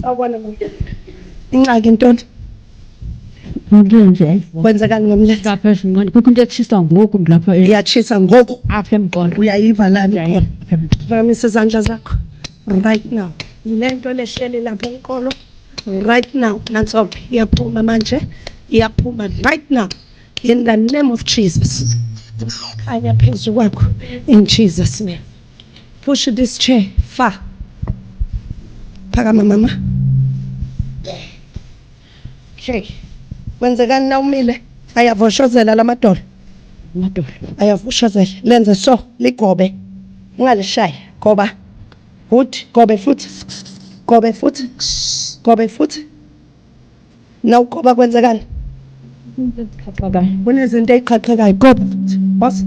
Awubona manje. Ingxaki intoni? Nje Kwenzekani ngomlenze? lapha esingqondo kukho into etshisa ngoku lapha Iyatshisa ngoku. apha emqolo. Uyayiva lana. Phakamisa izandla zakho. Right now. Lento lehleli lapha enqolo. Right now. Nansophi iyaphuma manje. Iyaphuma right now. In the name of Jesus. Khanya phezu kwakho. In Jesus' name. Push this chair far. Phakama mama. Okay. Kwenzekani na umile? Ayavoshozela lamadolo. Madoda. Ayavushozela. Lenze so ligobe. Ungalishaya. Goba. Good. Gobe futhi. Gobe futhi. Gobe futhi. Now goba kwenzekani? Kunezinto eziqhaqhekayo. Gobe futhi. Boss.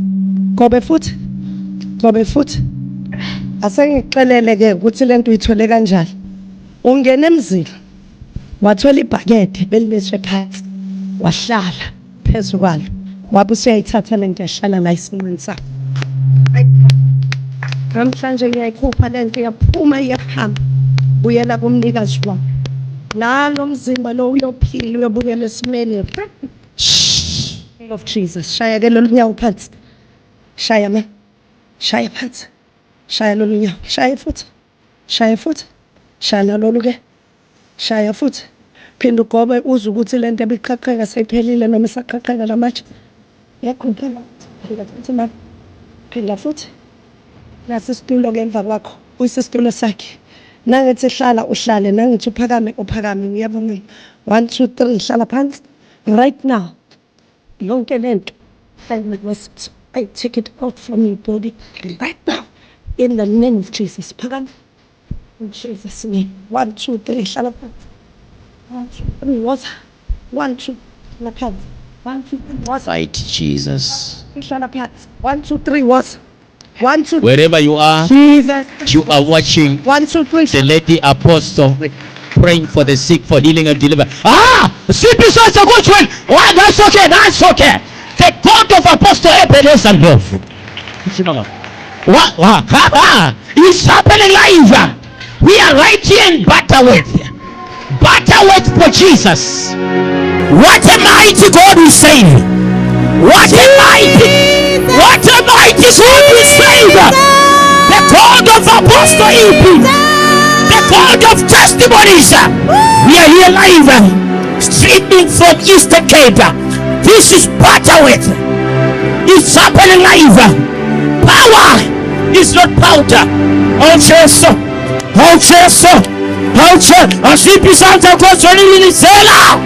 Gobe futhi. Gobe futhi. Asengixelele ke ukuthi lento uyithole kanjani. Ungena emzini. Wathola ibhakede belibeswe phansi. Wahlala phezu kwalo. Wabe usuyayithatha lento yahlala la isinqeni sakho. Namhlanje ngiyayikhupha lento iyaphuma iyahamba. Buyela kumnikazi wakho. Nalo mzimba lo uyophila uyobukela esimeni. Of Jesus. Shaya ke lolu nyawo phansi. Shaya me. Shaya phansi. Shaya lolu nyawo. Shaya futhi. Shaya futhi. Shaya lolu ke. Shaya futhi. Phinda ugobe uze ukuthi lento ebiqhaqheka seyiphelile noma isaqhaqheka lamanje. Yakhonkela. Phila futhi mama. Phila futhi. Nasi isitulo ke emva kwakho. Uyisitulo sakhe. Nangithi hlala uhlale, nangithi uphakame uphakame. Ngiyabonga. 1 2 3 hlala phansi. Right now. Yonke lento. I take it out from your body right now. In the name of Jesus. Phakame. In Jesus' name. 1 2 3 hlala phansi. 1 2 3 water. 1 2 hlala phansi. 1 2 3 water. Fight Jesus. Hlala phansi. 1 2 3 water. 1 2 Wherever you are, Jesus. you are watching 1 2 3. the lady apostle praying for the sick, for healing and deliverance. Simply so it's a good one. Oh, that's okay, that's okay. The God of Apostle Ebenezer love. What? It's happening live. We are right here in Butterworth. Butterworth for Jesus. What a mighty God we save. What a mighty God we save. The God of Apostle EP. The God of testimonies. We are here live. Streaming from Eastern Cape. This is Butterworth. It's happening live. Power is not powder. How chest. Asipi Santa Kosolini Sela.